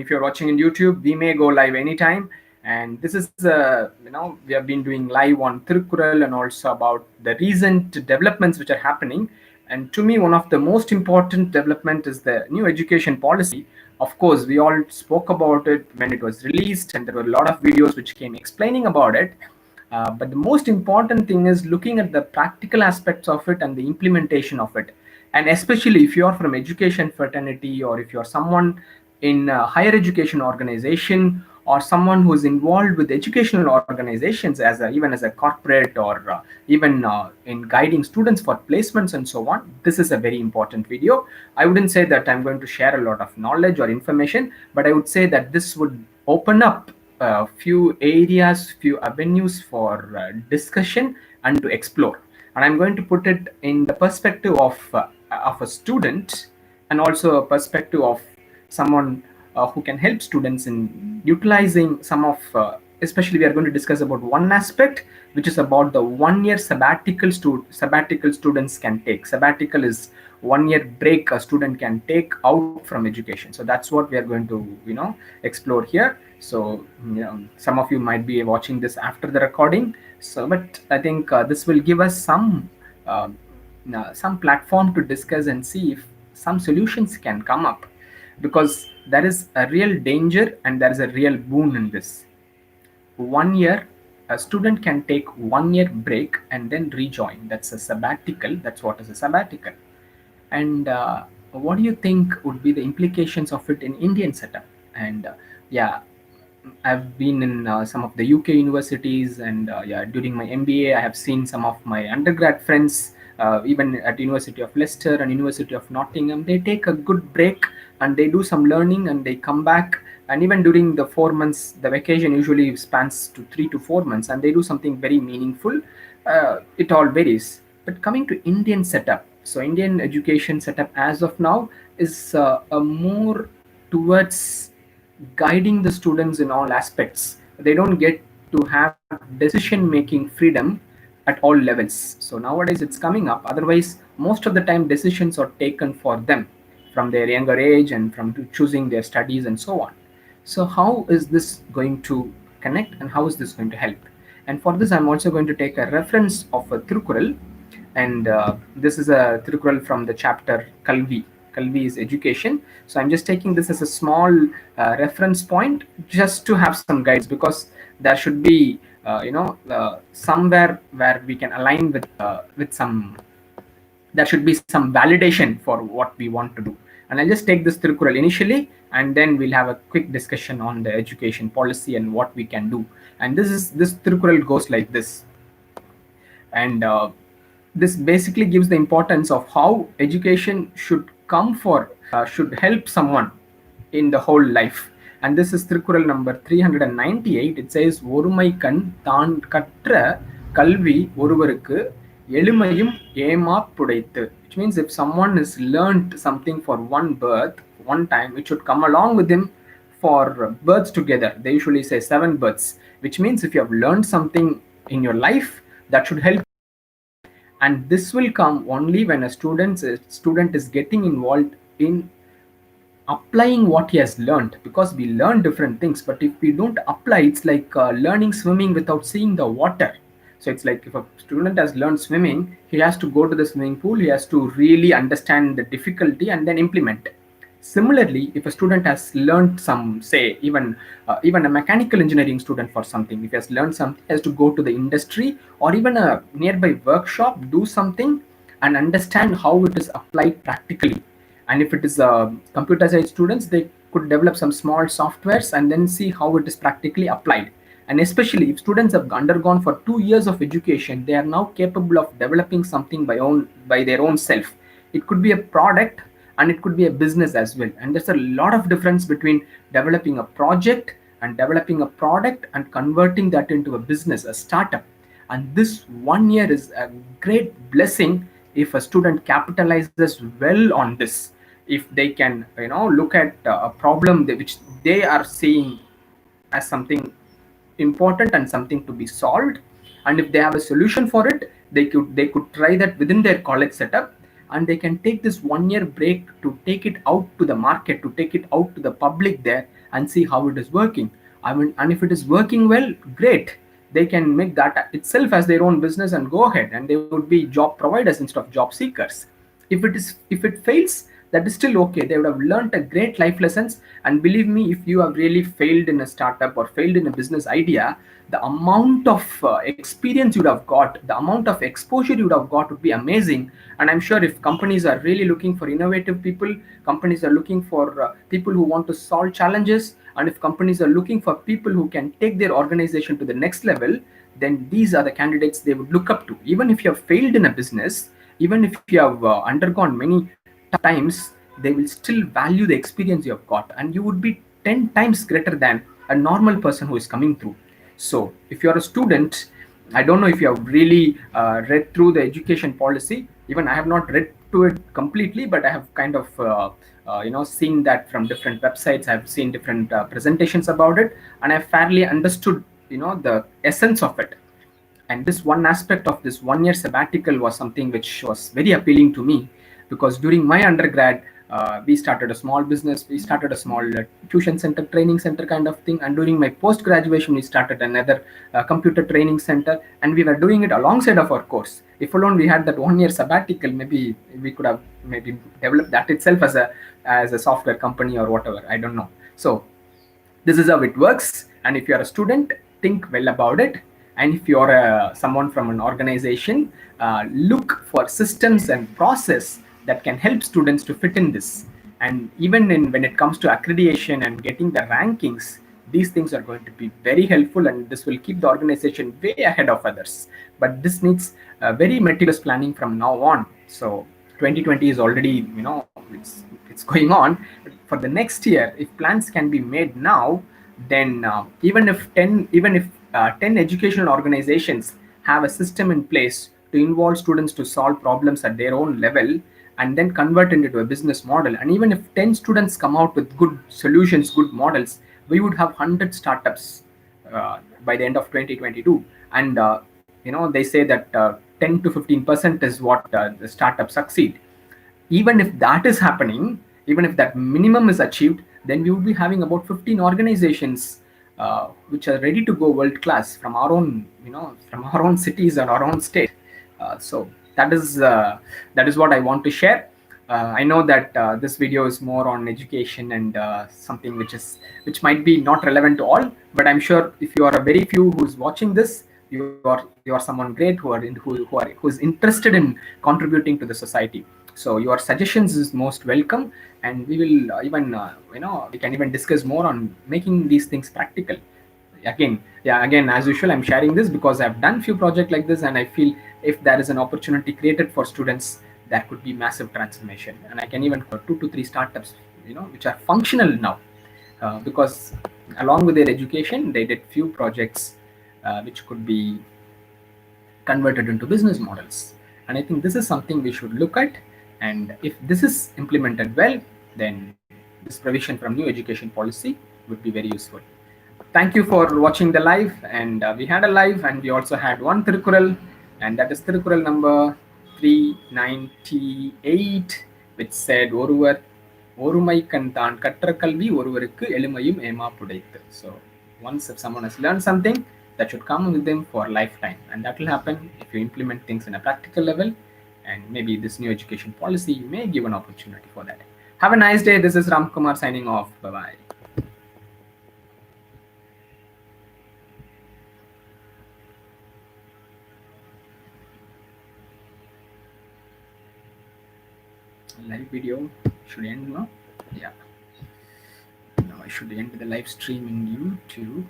if you're watching in YouTube, we may go live anytime. And this is, we have been doing live on Tirukkural and also about the recent developments which are happening. And to me, one of the most important development is the new education policy. Of course, we all spoke about it when it was released, and there were a lot of videos which came explaining about it. But the most important thing is looking at the practical aspects of it and the implementation of it. And especially if you are from education fraternity, or if you are someone in a higher education organization, or someone who is involved with educational organizations as even as a corporate, or even in guiding students for placements and so on, this is a very important video. I wouldn't say that I'm going to share a lot of knowledge or information, but I would say that this would open up a few areas, few avenues for discussion and to explore. And I'm going to put it in the perspective of a student, and also a perspective of someone who can help students in utilizing some of, especially we are going to discuss about one aspect, which is about the 1 year sabbatical students can take. Sabbatical is 1 year break a student can take out from education. So that's what we are going to explore here. So some of you might be watching this after the recording, so but I think this will give us uh, some platform to discuss and see if some solutions can come up, because there is a real danger and there is a real boon in this. 1 year, a student can take 1 year break and then rejoin. That's a sabbatical. That's what is a sabbatical. And what do you think would be the implications of it in Indian setup? And yeah, I've been in some of the UK universities, and yeah, during my MBA, I have seen some of my undergrad friends, even at University of Leicester and University of Nottingham. They take a good break and they do some learning and they come back. And even during the 4 months, the vacation usually spans to 3 to 4 months, and they do something very meaningful. It all varies. But coming to Indian setup, so Indian education setup as of now is a more towards guiding the students in all aspects. They don't get to have decision making freedom at all levels. So nowadays it's coming up. Otherwise, most of the time decisions are taken for them from their younger age and from choosing their studies and so on. So how is this going to connect, and how is this going to help? And for this, I'm also going to take a reference of a Tirukkural, and this is a Tirukkural from the chapter Kalvi. Kalvi is education. So I'm just taking this as a small reference point, just to have some guides, because there should be somewhere where we can align with some, there should be some validation for what we want to do. And I'll just take this Tirukkural initially, and then we'll have a quick discussion on the education policy and what we can do. And this Tirukkural goes like this. And this basically gives the importance of how education should come for, should help someone in the whole life. And this is Tirukkural number 398. It says, ஒருமைக்கண் தான் கற்ற கல்வி ஒருவருக்கு எளிமையும் ஏமாப்புடைத்து. Which means if someone has learned something for one time, it should come along with him for births together. They usually say 7 births, which means if you have learned something in your life, that should help. And this will come only when a student is getting involved in applying what he has learned, because we learn different things, but if we don't apply, it's like learning swimming without seeing the water. So it's like if a student has learned swimming, he has to go to the swimming pool, he has to really understand the difficulty and then implement. Similarly, if a student has learned some, say even a mechanical engineering student for something, if he has learned something, he has to go to the industry or even a nearby workshop, do something and understand how it is applied practically. And if it is computer science students, they could develop some small softwares and then see how it is practically applied. And especially if students have undergone for 2 years of education, they are now capable of developing something by their own self. It could be a product and it could be a business as well. And there's a lot of difference between developing a project and developing a product and converting that into a business, a startup. And this 1 year is a great blessing if a student capitalizes well on this. If they can look at a problem which they are seeing as something important and something to be solved, and if they have a solution for it, they could try that within their college setup, and they can take this 1 year break to take it out to the market, to take it out to the public there, and see how it is working. I mean, and if it is working well, great. They can make that itself as their own business and go ahead, and they would be job providers instead of job seekers. If it fails, that is still okay. They would have learned a great life lessons. And believe me, if you have really failed in a startup or failed in a business idea, the amount of experience you would have got, the amount of exposure you would have got would be amazing. And I'm sure if companies are really looking for innovative people, companies are looking for people who want to solve challenges, and if companies are looking for people who can take their organization to the next level, then these are the candidates they would look up to. Even if you have failed in a business, even if you have undergone many times, they will still value the experience you have got, and you would be 10 times greater than a normal person who is coming through. So if you are a student, I don't know if you have really read through the education policy. Even I have not read to it completely, but I have kind of seen that from different websites. I've seen different presentations about it, and I fairly understood the essence of it. And this one aspect of this 1 year sabbatical was something which was very appealing to me, because during my undergrad, we started a small business, we started a small tuition center, training center kind of thing, and during my post graduation we started another computer training center, and we were doing it alongside of our course. If alone we had that 1 year sabbatical, maybe we could have maybe developed that itself as a software company or whatever, I don't know. So this is how it works. And if you're a student, think well about it. And if you're someone from an organization, look for systems and process that can help students to fit in this. And even when it comes to accreditation and getting the rankings, these things are going to be very helpful, and this will keep the organization way ahead of others. But this needs very meticulous planning from now on. So 2020 is already, it's going on. For the next year, if plans can be made now, then even if 10 educational organizations have a system in place to involve students to solve problems at their own level, and then convert it into a business model, and even if 10 students come out with good solutions, good models, we would have 100 startups by the end of 2022. And they say that 10 to 15% is what the startups succeed. Even if that is happening, even if that minimum is achieved, then we would be having about 15 organizations which are ready to go world class from our own, from our own cities and our own state. So that is what I want to share. I know that this video is more on education and something which might be not relevant to all, but I'm sure if you are a very few who's watching this, you are someone great who's interested in contributing to the society. So your suggestions is most welcome, and we will we can even discuss more on making these things practical. Again, as usual, I'm sharing this because I've done few projects like this, and I feel if there is an opportunity created for students, that could be massive transformation. And I can even put 2 to 3 startups, which are functional now, because along with their education, they did few projects which could be converted into business models. And I think this is something we should look at. And if this is implemented well, then this provision from new education policy would be very useful. Thank you for watching the live. And we had a live, and we also had one Tirukural, and that is Tirukural number 398, which said, Oruvar Orumaikkan Than Katra Kalvi Oruvarukku Elumayum Ema Pudaithu. So once if someone has learned something, that should come with them for lifetime, and that will happen if you implement things in a practical level. And maybe this new education policy may give an opportunity for that. Have a nice day. This is Ram Kumar signing off. Bye bye. Live video should end now. Yeah. Now I should end the live stream in YouTube.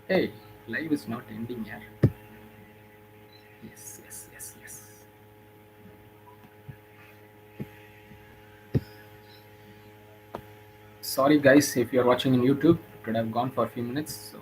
Hey, live is not ending here. Yes. Sorry guys, if you're watching in YouTube, it would have gone for a few minutes. So